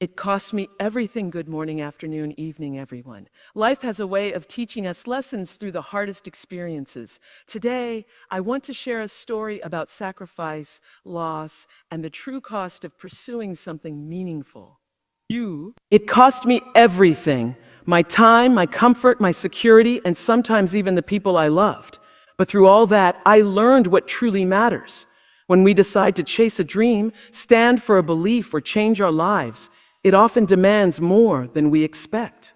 It cost me everything. Good morning, afternoon, evening, everyone. Life has a way of teaching us lessons through the hardest experiences. Today, I want to share a story about sacrifice, loss, and the true cost of pursuing something meaningful. It cost me everything: my time, my comfort, my security, and sometimes even the people I loved. But through all that, I learned what truly matters. When we decide to chase a dream, stand for a belief, or change our lives, it often demands more than we expect.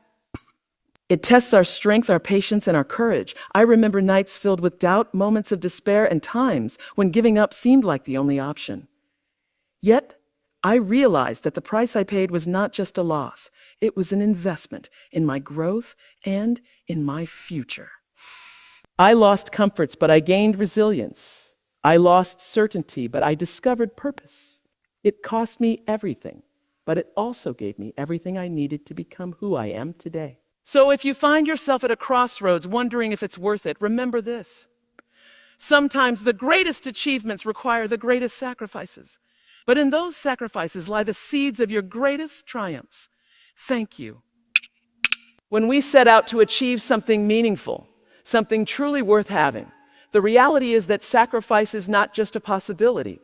It tests our strength, our patience, and our courage. I remember nights filled with doubt, moments of despair, and times when giving up seemed like the only option. Yet, I realized that the price I paid was not just a loss. It was an investment in my growth and in my future. I lost comforts, but I gained resilience. I lost certainty, but I discovered purpose. It cost me everything, but it also gave me everything I needed to become who I am today. So if you find yourself at a crossroads wondering if it's worth it, remember this. Sometimes the greatest achievements require the greatest sacrifices. But in those sacrifices lie the seeds of your greatest triumphs. Thank you. When we set out to achieve something meaningful, something truly worth having, the reality is that sacrifice is not just a possibility.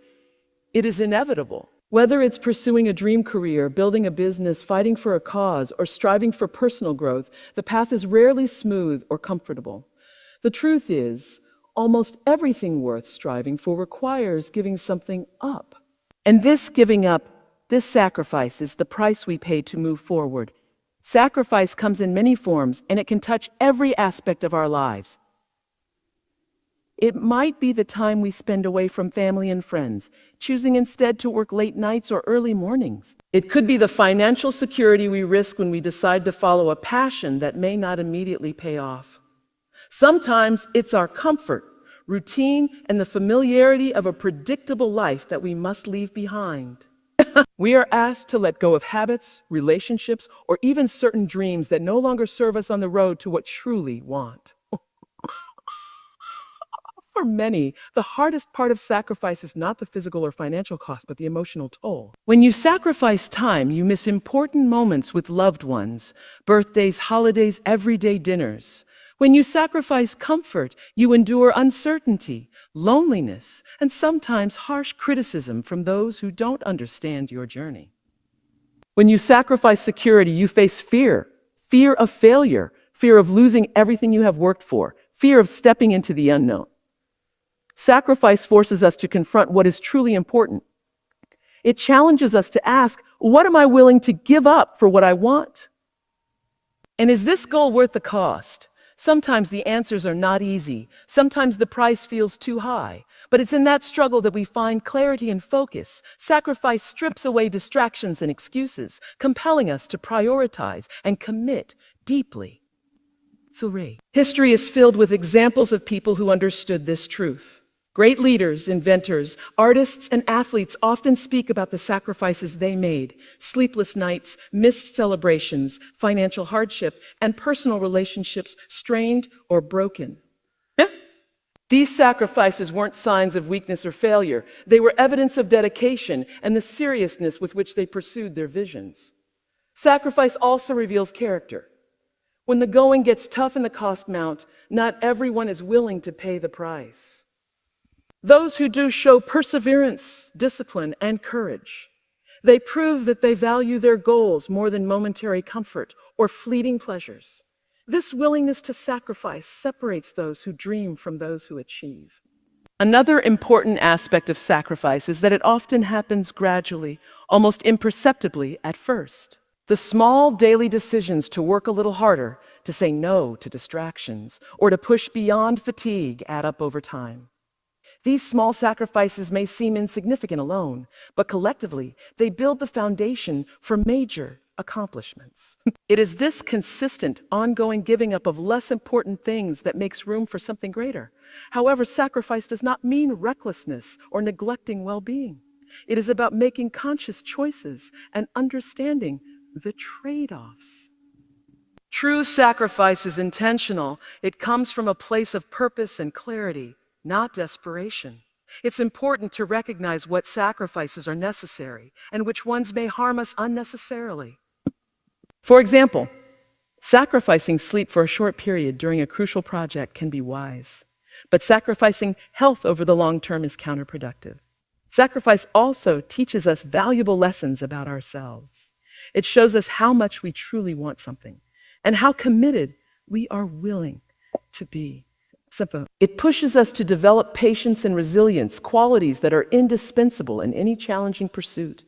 It is inevitable. Whether it's pursuing a dream career, building a business, fighting for a cause, or striving for personal growth, the path is rarely smooth or comfortable. The truth is, almost everything worth striving for requires giving something up. And this giving up, this sacrifice, is the price we pay to move forward. Sacrifice comes in many forms, and it can touch every aspect of our lives. It might be the time we spend away from family and friends, choosing instead to work late nights or early mornings. It could be the financial security we risk when we decide to follow a passion that may not immediately pay off. Sometimes it's our comfort, routine, and the familiarity of a predictable life that we must leave behind. We are asked to let go of habits, relationships, or even certain dreams that no longer serve us on the road to what truly want. For many, the hardest part of sacrifice is not the physical or financial cost, but the emotional toll. When you sacrifice time, you miss important moments with loved ones, birthdays, holidays, everyday dinners. When you sacrifice comfort, you endure uncertainty, loneliness, and sometimes harsh criticism from those who don't understand your journey. When you sacrifice security, you face fear of failure, fear of losing everything you have worked for, fear of stepping into the unknown. Sacrifice forces us to confront what is truly important. It challenges us to ask, what am I willing to give up for what I want? And is this goal worth the cost? Sometimes the answers are not easy. Sometimes the price feels too high. But it's in that struggle that we find clarity and focus. Sacrifice strips away distractions and excuses, compelling us to prioritize and commit deeply. History is filled with examples of people who understood this truth. Great leaders, inventors, artists, and athletes often speak about the sacrifices they made: sleepless nights, missed celebrations, financial hardship, and personal relationships strained or broken. These sacrifices weren't signs of weakness or failure. They were evidence of dedication and the seriousness with which they pursued their visions. Sacrifice also reveals character. When the going gets tough and the costs mount, not everyone is willing to pay the price. Those who do show perseverance, discipline, and courage. They prove that they value their goals more than momentary comfort or fleeting pleasures. This willingness to sacrifice separates those who dream from those who achieve. Another important aspect of sacrifice is that it often happens gradually, almost imperceptibly at first. The small daily decisions to work a little harder, to say no to distractions, or to push beyond fatigue add up over time. These small sacrifices may seem insignificant alone, but collectively, they build the foundation for major accomplishments. It is this consistent, ongoing giving up of less important things that makes room for something greater. However, sacrifice does not mean recklessness or neglecting well-being. It is about making conscious choices and understanding the trade-offs. True sacrifice is intentional. It comes from a place of purpose and clarity, not desperation. It's important to recognize what sacrifices are necessary and which ones may harm us unnecessarily. For example, sacrificing sleep for a short period during a crucial project can be wise, but sacrificing health over the long term is counterproductive. Sacrifice also teaches us valuable lessons about ourselves. It shows us how much we truly want something and how committed we are willing to be. It pushes us to develop patience and resilience, qualities that are indispensable in any challenging pursuit.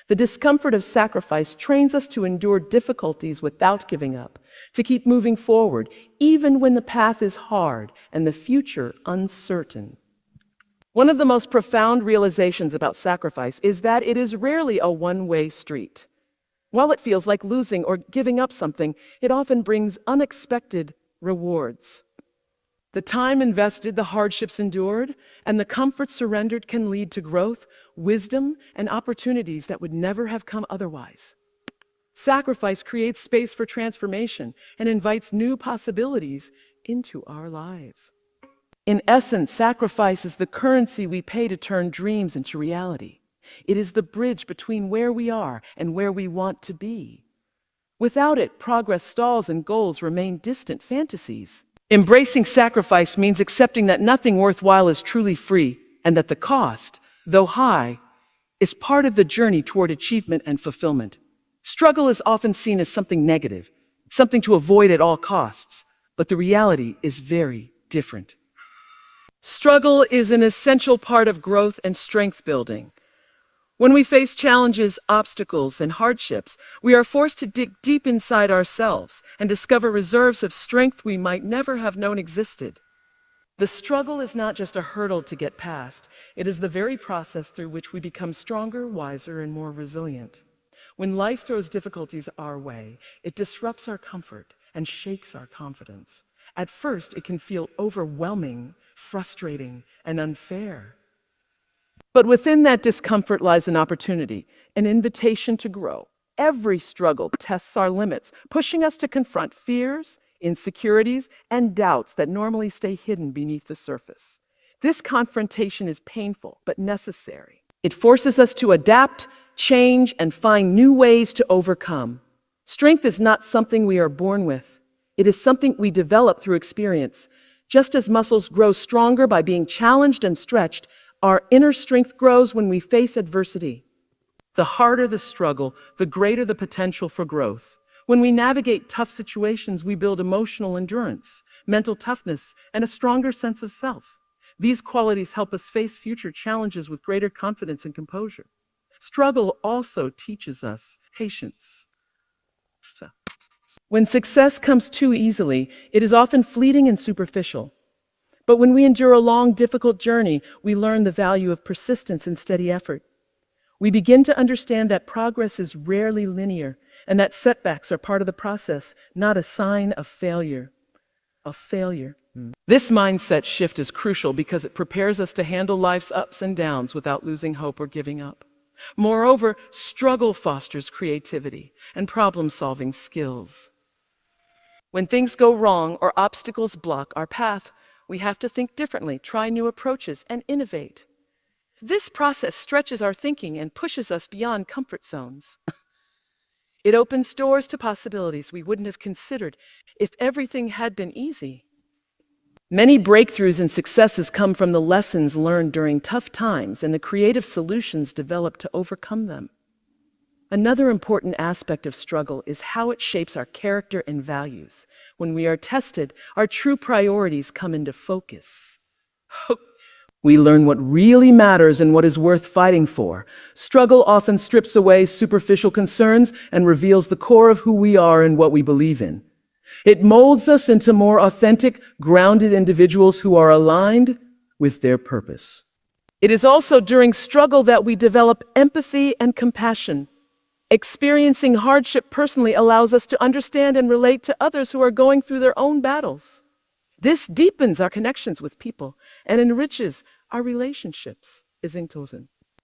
The discomfort of sacrifice trains us to endure difficulties without giving up, to keep moving forward, even when the path is hard and the future uncertain. One of the most profound realizations about sacrifice is that it is rarely a one-way street. While it feels like losing or giving up something, it often brings unexpected rewards. The time invested, the hardships endured, and the comfort surrendered can lead to growth, wisdom, and opportunities that would never have come otherwise. Sacrifice creates space for transformation and invites new possibilities into our lives. In essence, sacrifice is the currency we pay to turn dreams into reality. It is the bridge between where we are and where we want to be. Without it, progress stalls and goals remain distant fantasies. Embracing sacrifice means accepting that nothing worthwhile is truly free, and that the cost, though high, is part of the journey toward achievement and fulfillment. Struggle is often seen as something negative, something to avoid at all costs, but the reality is very different. Struggle is an essential part of growth and strength building. When we face challenges, obstacles, and hardships, we are forced to dig deep inside ourselves and discover reserves of strength we might never have known existed. The struggle is not just a hurdle to get past, it is the very process through which we become stronger, wiser, and more resilient. When life throws difficulties our way, it disrupts our comfort and shakes our confidence. At first, it can feel overwhelming, frustrating, and unfair. But within that discomfort lies an opportunity, an invitation to grow. Every struggle tests our limits, pushing us to confront fears, insecurities, and doubts that normally stay hidden beneath the surface. This confrontation is painful but necessary. It forces us to adapt, change, and find new ways to overcome. Strength is not something we are born with. It is something we develop through experience. Just as muscles grow stronger by being challenged and stretched, our inner strength grows when we face adversity. The harder the struggle, the greater the potential for growth. When we navigate tough situations, we build emotional endurance, mental toughness, and a stronger sense of self. These qualities help us face future challenges with greater confidence and composure. Struggle also teaches us patience. When success comes too easily, it is often fleeting and superficial. But when we endure a long, difficult journey, we learn the value of persistence and steady effort. We begin to understand that progress is rarely linear, and that setbacks are part of the process, not a sign of failure. This mindset shift is crucial because it prepares us to handle life's ups and downs without losing hope or giving up. Moreover, struggle fosters creativity and problem-solving skills. When things go wrong or obstacles block our path, we have to think differently, try new approaches, and innovate. This process stretches our thinking and pushes us beyond comfort zones. It opens doors to possibilities we wouldn't have considered if everything had been easy. Many breakthroughs and successes come from the lessons learned during tough times and the creative solutions developed to overcome them. Another important aspect of struggle is how it shapes our character and values. When we are tested, our true priorities come into focus. We learn what really matters and what is worth fighting for. Struggle often strips away superficial concerns and reveals the core of who we are and what we believe in. It molds us into more authentic, grounded individuals who are aligned with their purpose. It is also during struggle that we develop empathy and compassion. Experiencing hardship personally allows us to understand and relate to others who are going through their own battles. This deepens our connections with people and enriches our relationships.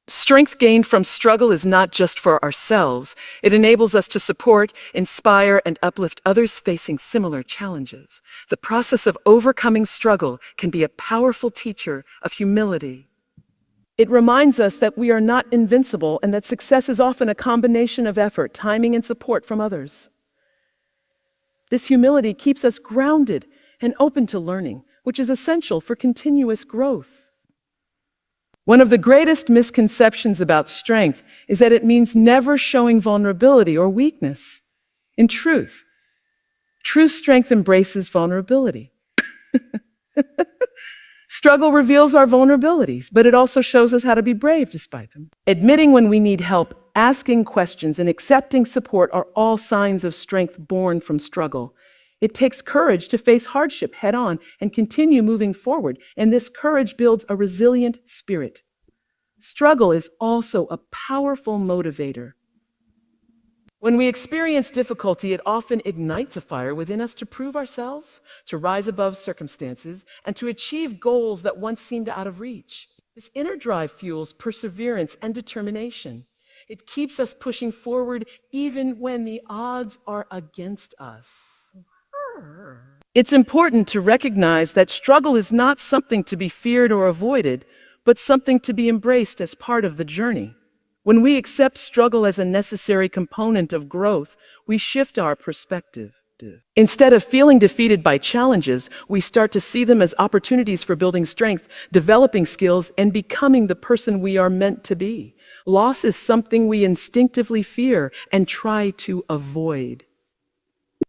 Strength gained from struggle is not just for ourselves. It enables us to support, inspire, and uplift others facing similar challenges. The process of overcoming struggle can be a powerful teacher of humility, It reminds us that we are not invincible and that success is often a combination of effort, timing, and support from others. This humility keeps us grounded and open to learning, which is essential for continuous growth. One of the greatest misconceptions about strength is that it means never showing vulnerability or weakness. In truth, true strength embraces vulnerability. Struggle reveals our vulnerabilities, but it also shows us how to be brave despite them. Admitting when we need help, asking questions, and accepting support are all signs of strength born from struggle. It takes courage to face hardship head on and continue moving forward, and this courage builds a resilient spirit. Struggle is also a powerful motivator. When we experience difficulty, it often ignites a fire within us to prove ourselves, to rise above circumstances, and to achieve goals that once seemed out of reach. This inner drive fuels perseverance and determination. It keeps us pushing forward even when the odds are against us. It's important to recognize that struggle is not something to be feared or avoided, but something to be embraced as part of the journey. When we accept struggle as a necessary component of growth, we shift our perspective. Instead of feeling defeated by challenges, we start to see them as opportunities for building strength, developing skills, and becoming the person we are meant to be. Loss is something we instinctively fear and try to avoid.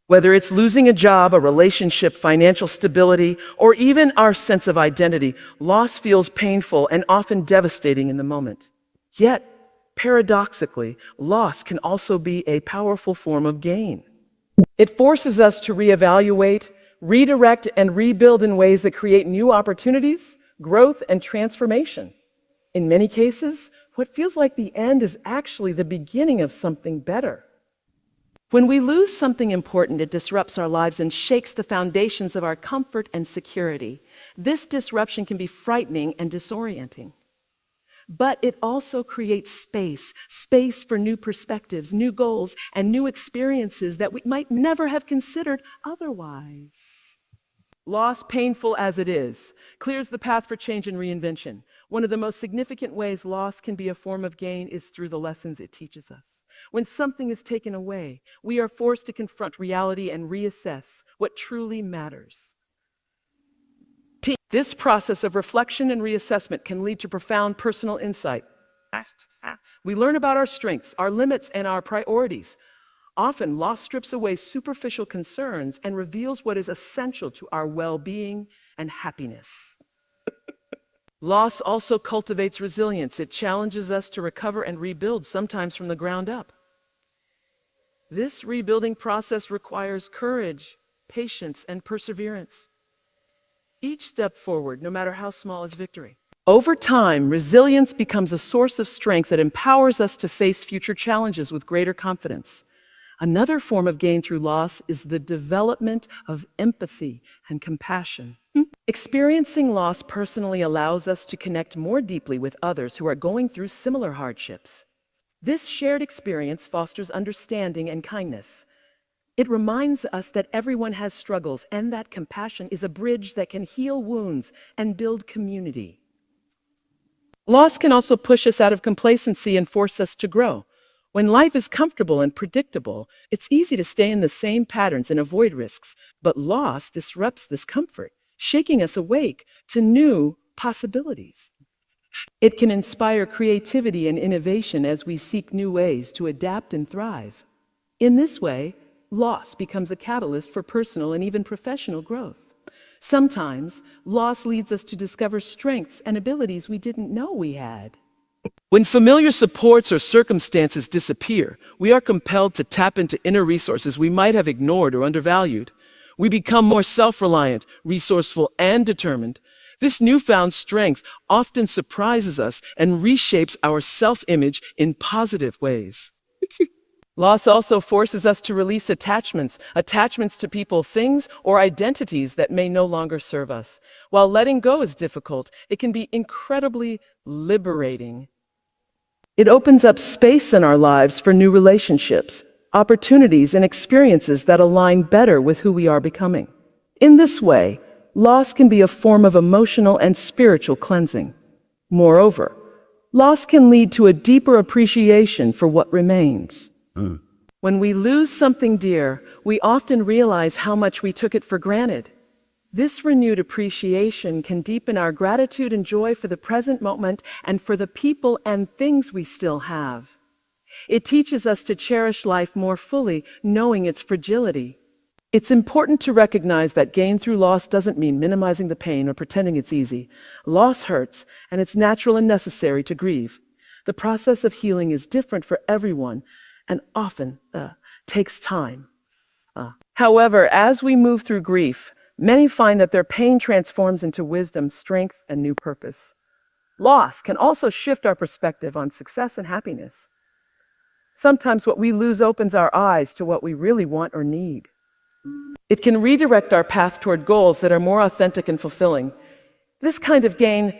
Whether it's losing a job, a relationship, financial stability, or even our sense of identity, loss feels painful and often devastating in the moment. Yet, paradoxically, loss can also be a powerful form of gain. It forces us to reevaluate, redirect, and rebuild in ways that create new opportunities, growth, and transformation. In many cases, what feels like the end is actually the beginning of something better. When we lose something important, it disrupts our lives and shakes the foundations of our comfort and security. This disruption can be frightening and disorienting. But it also creates space for new perspectives, new goals, and new experiences that we might never have considered otherwise. Loss, painful as it is, clears the path for change and reinvention. One of the most significant ways loss can be a form of gain is through the lessons it teaches us. When something is taken away, we are forced to confront reality and reassess what truly matters. This process of reflection and reassessment can lead to profound personal insight. We learn about our strengths, our limits, and our priorities. Often, loss strips away superficial concerns and reveals what is essential to our well-being and happiness. Loss also cultivates resilience. It challenges us to recover and rebuild, sometimes from the ground up. This rebuilding process requires courage, patience, and perseverance. Each step forward, no matter how small, is victory. Over time, resilience becomes a source of strength that empowers us to face future challenges with greater confidence. Another form of gain through loss is the development of empathy and compassion. Experiencing loss personally allows us to connect more deeply with others who are going through similar hardships. This shared experience fosters understanding and kindness. It reminds us that everyone has struggles and that compassion is a bridge that can heal wounds and build community. Loss can also push us out of complacency and force us to grow. When life is comfortable and predictable, it's easy to stay in the same patterns and avoid risks, but loss disrupts this comfort, shaking us awake to new possibilities. It can inspire creativity and innovation as we seek new ways to adapt and thrive. In this way, loss becomes a catalyst for personal and even professional growth. Sometimes, loss leads us to discover strengths and abilities we didn't know we had. When familiar supports or circumstances disappear, we are compelled to tap into inner resources we might have ignored or undervalued. We become more self-reliant, resourceful, and determined. This newfound strength often surprises us and reshapes our self-image in positive ways. Loss also forces us to release attachments to people, things, or identities that may no longer serve us. While letting go is difficult, it can be incredibly liberating. It opens up space in our lives for new relationships, opportunities, and experiences that align better with who we are becoming. In this way, loss can be a form of emotional and spiritual cleansing. Moreover, Loss can lead to a deeper appreciation for what remains. When we lose something dear, we often realize how much we took it for granted. This renewed appreciation can deepen our gratitude and joy for the present moment and for the people and things we still have. It teaches us to cherish life more fully, knowing its fragility. It's important to recognize that gain through loss doesn't mean minimizing the pain or pretending it's easy. Loss hurts, and it's natural and necessary to grieve. The process of healing is different for everyone and often takes time. However, as we move through grief, many find that their pain transforms into wisdom, strength, and new purpose. Loss can also shift our perspective on success and happiness. Sometimes what we lose opens our eyes to what we really want or need. It can redirect our path toward goals that are more authentic and fulfilling. This kind of gain,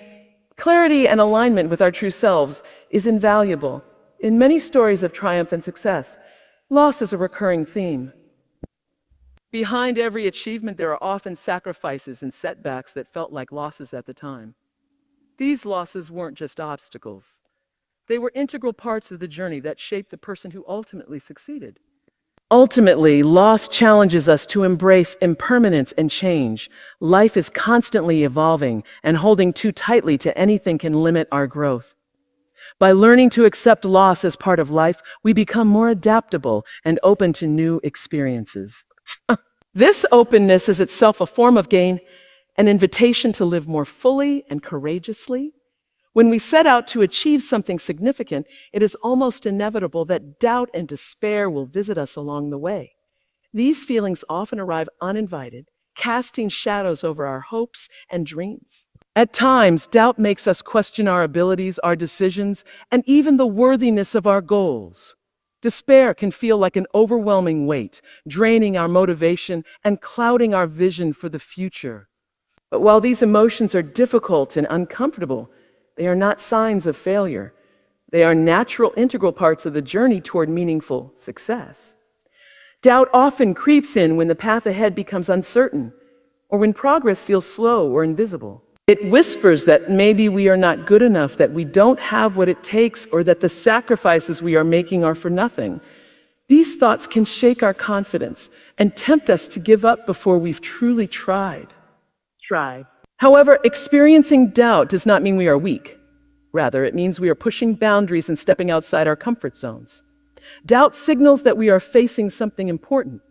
clarity and alignment with our true selves, is invaluable. In many stories of triumph and success, loss is a recurring theme. Behind every achievement, there are often sacrifices and setbacks that felt like losses at the time. These losses weren't just obstacles. They were integral parts of the journey that shaped the person who ultimately succeeded. Ultimately, loss challenges us to embrace impermanence and change. Life is constantly evolving, and holding too tightly to anything can limit our growth. By learning to accept loss as part of life, we become more adaptable and open to new experiences. This openness is itself a form of gain, an invitation to live more fully and courageously. When we set out to achieve something significant, it is almost inevitable that doubt and despair will visit us along the way. These feelings often arrive uninvited, casting shadows over our hopes and dreams. At times, doubt makes us question our abilities, our decisions, and even the worthiness of our goals. Despair can feel like an overwhelming weight, draining our motivation and clouding our vision for the future. But while these emotions are difficult and uncomfortable, they are not signs of failure. They are natural, integral parts of the journey toward meaningful success. Doubt often creeps in when the path ahead becomes uncertain, or when progress feels slow or invisible. It whispers that maybe we are not good enough, that we don't have what it takes, or that the sacrifices we are making are for nothing. These thoughts can shake our confidence and tempt us to give up before we've truly tried. However, experiencing doubt does not mean we are weak. Rather, it means we are pushing boundaries and stepping outside our comfort zones. Doubt signals that we are facing something important,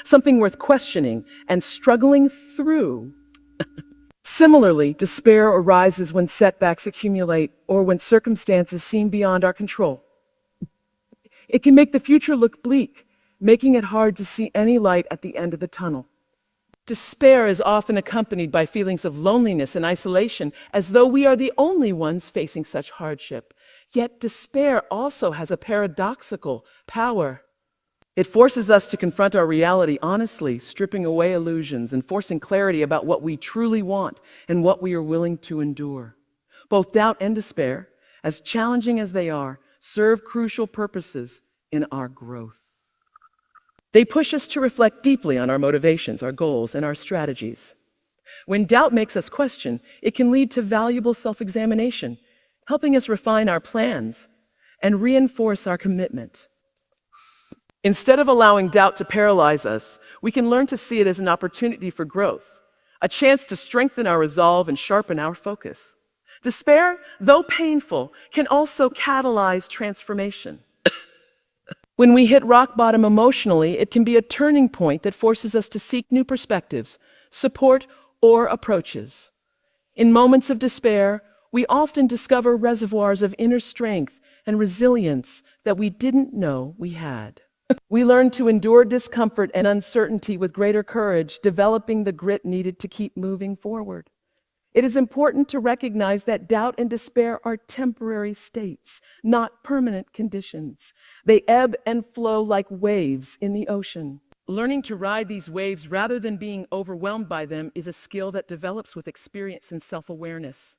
something worth questioning and struggling through. Similarly, despair arises when setbacks accumulate or when circumstances seem beyond our control. It can make the future look bleak, making it hard to see any light at the end of the tunnel. Despair is often accompanied by feelings of loneliness and isolation, as though we are the only ones facing such hardship. Yet despair also has a paradoxical power. It forces us to confront our reality honestly, stripping away illusions and forcing clarity about what we truly want and what we are willing to endure. Both doubt and despair, as challenging as they are, serve crucial purposes in our growth. They push us to reflect deeply on our motivations, our goals, and our strategies. When doubt makes us question, it can lead to valuable self-examination, helping us refine our plans and reinforce our commitment. Instead of allowing doubt to paralyze us, we can learn to see it as an opportunity for growth, a chance to strengthen our resolve and sharpen our focus. Despair, though painful, can also catalyze transformation. When we hit rock bottom emotionally, it can be a turning point that forces us to seek new perspectives, support, or approaches. In moments of despair, we often discover reservoirs of inner strength and resilience that we didn't know we had. We learn to endure discomfort and uncertainty with greater courage, developing the grit needed to keep moving forward. It is important to recognize that doubt and despair are temporary states, not permanent conditions. They ebb and flow like waves in the ocean. Learning to ride these waves rather than being overwhelmed by them is a skill that develops with experience and self-awareness.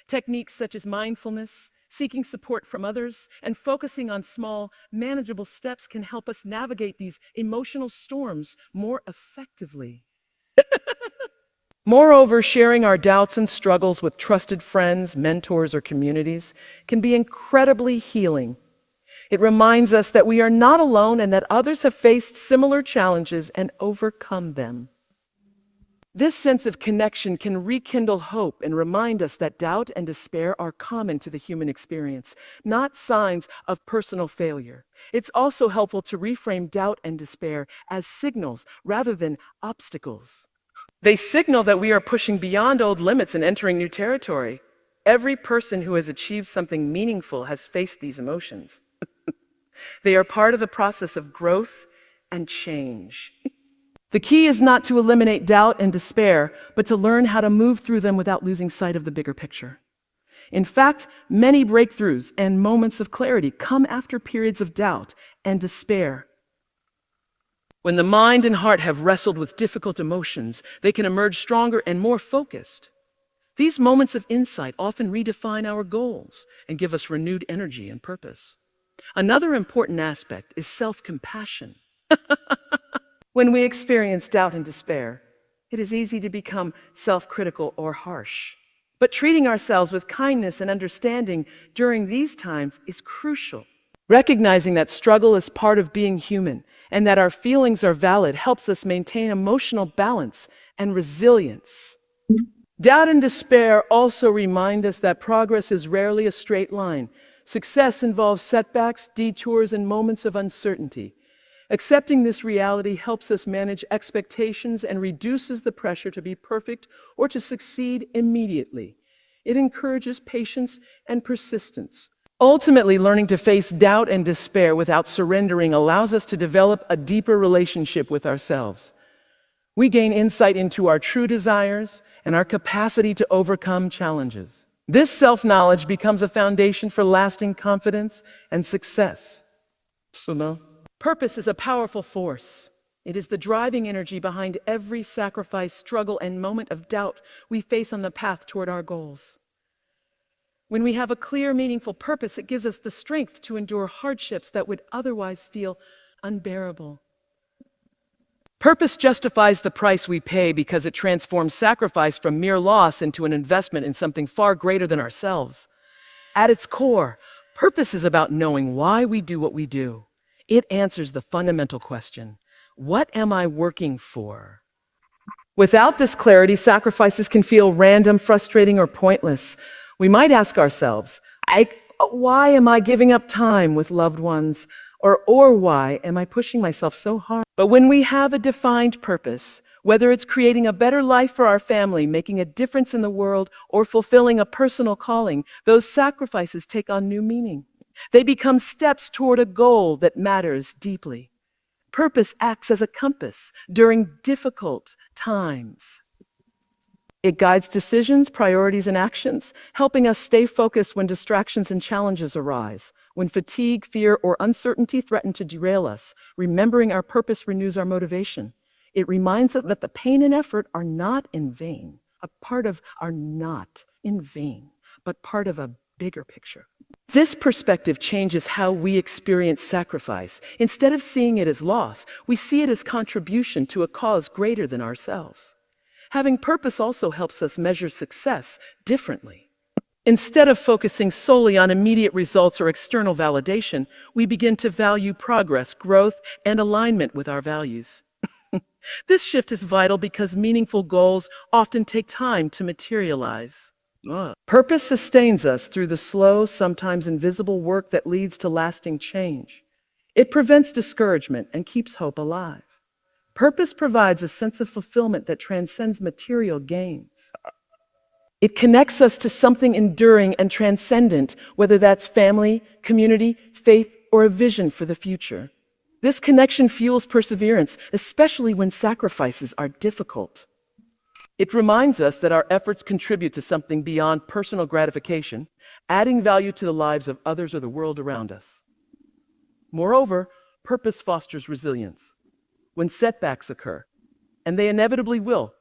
Techniques such as mindfulness, seeking support from others, and focusing on small, manageable steps can help us navigate these emotional storms more effectively. Moreover, sharing our doubts and struggles with trusted friends, mentors, or communities can be incredibly healing. It reminds us that we are not alone and that others have faced similar challenges and overcome them. This sense of connection can rekindle hope and remind us that doubt and despair are common to the human experience, not signs of personal failure. It's also helpful to reframe doubt and despair as signals rather than obstacles. They signal that we are pushing beyond old limits and entering new territory. Every person who has achieved something meaningful has faced these emotions. They are part of the process of growth and change. The key is not to eliminate doubt and despair, but to learn how to move through them without losing sight of the bigger picture. In fact, many breakthroughs and moments of clarity come after periods of doubt and despair. When the mind and heart have wrestled with difficult emotions, they can emerge stronger and more focused. These moments of insight often redefine our goals and give us renewed energy and purpose. Another important aspect is self-compassion. When we experience doubt and despair, it is easy to become self-critical or harsh. But treating ourselves with kindness and understanding during these times is crucial. Recognizing that struggle is part of being human and that our feelings are valid helps us maintain emotional balance and resilience. Doubt and despair also remind us that progress is rarely a straight line. Success involves setbacks, detours, and moments of uncertainty. Accepting this reality helps us manage expectations and reduces the pressure to be perfect or to succeed immediately. It encourages patience and persistence. Ultimately, learning to face doubt and despair without surrendering allows us to develop a deeper relationship with ourselves. We gain insight into our true desires and our capacity to overcome challenges. This self-knowledge becomes a foundation for lasting confidence and success. Purpose is a powerful force. It is the driving energy behind every sacrifice, struggle, and moment of doubt we face on the path toward our goals. When we have a clear, meaningful purpose, it gives us the strength to endure hardships that would otherwise feel unbearable. Purpose justifies the price we pay because it transforms sacrifice from mere loss into an investment in something far greater than ourselves. At its core, purpose is about knowing why we do what we do. It answers the fundamental question, what am I working for? Without this clarity, sacrifices can feel random, frustrating, or pointless. We might ask ourselves, why am I giving up time with loved ones? Or why am I pushing myself so hard? But when we have a defined purpose, whether it's creating a better life for our family, making a difference in the world, or fulfilling a personal calling, those sacrifices take on new meaning. They become steps toward a goal that matters deeply. Purpose acts as a compass during difficult times. It guides decisions, priorities, and actions, helping us stay focused when distractions and challenges arise. When fatigue, fear, or uncertainty threaten to derail us, remembering our purpose renews our motivation. It reminds us that the pain and effort are not in vain, but part of a bigger picture. This perspective changes how we experience sacrifice. Instead of seeing it as loss, we see it as contribution to a cause greater than ourselves. Having purpose also helps us measure success differently. Instead of focusing solely on immediate results or external validation, we begin to value progress, growth, and alignment with our values. This shift is vital because meaningful goals often take time to materialize. Purpose sustains us through the slow, sometimes invisible work that leads to lasting change. It prevents discouragement and keeps hope alive. Purpose provides a sense of fulfillment that transcends material gains. It connects us to something enduring and transcendent, whether that's family, community, faith, or a vision for the future. This connection fuels perseverance, especially when sacrifices are difficult. It reminds us that our efforts contribute to something beyond personal gratification, adding value to the lives of others or the world around us. Moreover, purpose fosters resilience. When setbacks occur, and they inevitably will,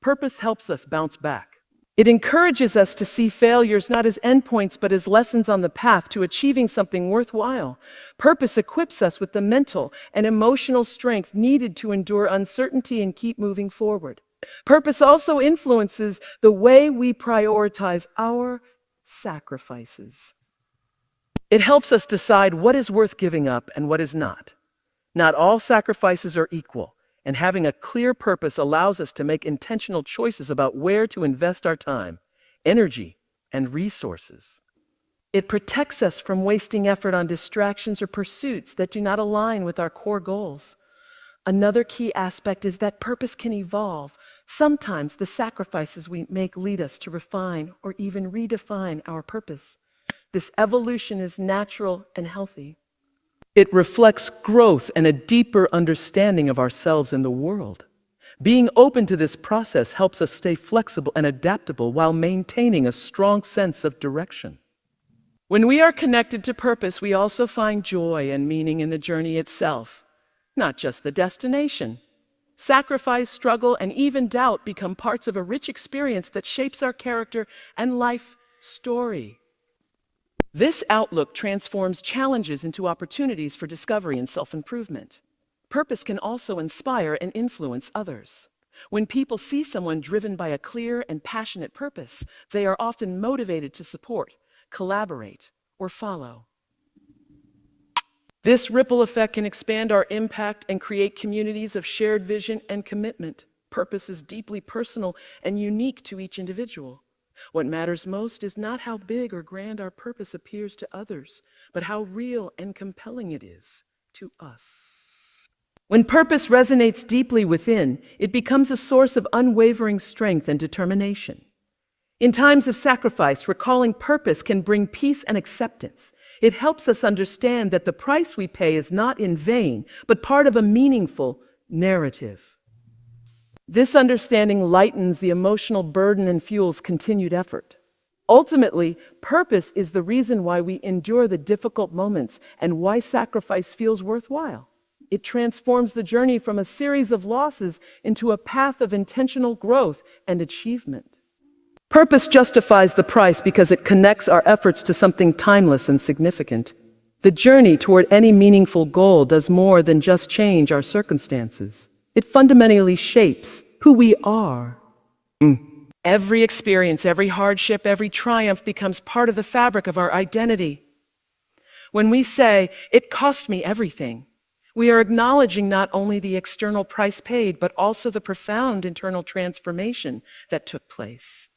purpose helps us bounce back. It encourages us to see failures not as endpoints but as lessons on the path to achieving something worthwhile. Purpose equips us with the mental and emotional strength needed to endure uncertainty and keep moving forward. Purpose also influences the way we prioritize our sacrifices. It helps us decide what is worth giving up and what is not. Not all sacrifices are equal, and having a clear purpose allows us to make intentional choices about where to invest our time, energy, and resources. It protects us from wasting effort on distractions or pursuits that do not align with our core goals. Another key aspect is that purpose can evolve. Sometimes the sacrifices we make lead us to refine or even redefine our purpose. This evolution is natural and healthy. It reflects growth and a deeper understanding of ourselves and the world. Being open to this process helps us stay flexible and adaptable while maintaining a strong sense of direction. When we are connected to purpose, we also find joy and meaning in the journey itself, not just the destination. Sacrifice, struggle, and even doubt become parts of a rich experience that shapes our character and life story. This outlook transforms challenges into opportunities for discovery and self-improvement. Purpose can also inspire and influence others. When people see someone driven by a clear and passionate purpose, they are often motivated to support, collaborate, or follow. This ripple effect can expand our impact and create communities of shared vision and commitment. Purpose is deeply personal and unique to each individual. What matters most is not how big or grand our purpose appears to others, but how real and compelling it is to us. When purpose resonates deeply within, it becomes a source of unwavering strength and determination. In times of sacrifice, recalling purpose can bring peace and acceptance. It helps us understand that the price we pay is not in vain, but part of a meaningful narrative. This understanding lightens the emotional burden and fuels continued effort. Ultimately, purpose is the reason why we endure the difficult moments and why sacrifice feels worthwhile. It transforms the journey from a series of losses into a path of intentional growth and achievement. Purpose justifies the price because it connects our efforts to something timeless and significant. The journey toward any meaningful goal does more than just change our circumstances. It fundamentally shapes who we are. Every experience, every hardship, every triumph becomes part of the fabric of our identity. When we say, "It cost me everything," we are acknowledging not only the external price paid, but also the profound internal transformation that took place.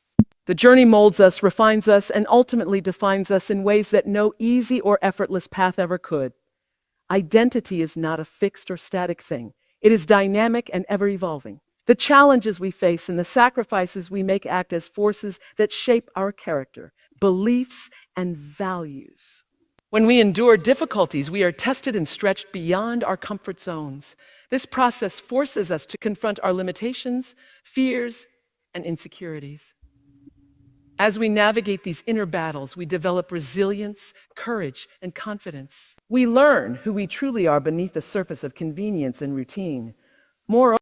The journey molds us, refines us, and ultimately defines us in ways that no easy or effortless path ever could. Identity is not a fixed or static thing. It is dynamic and ever-evolving. The challenges we face and the sacrifices we make act as forces that shape our character, beliefs, and values. When we endure difficulties, we are tested and stretched beyond our comfort zones. This process forces us to confront our limitations, fears, and insecurities. As we navigate these inner battles, we develop resilience, courage, and confidence. We learn who we truly are beneath the surface of convenience and routine. Moreover,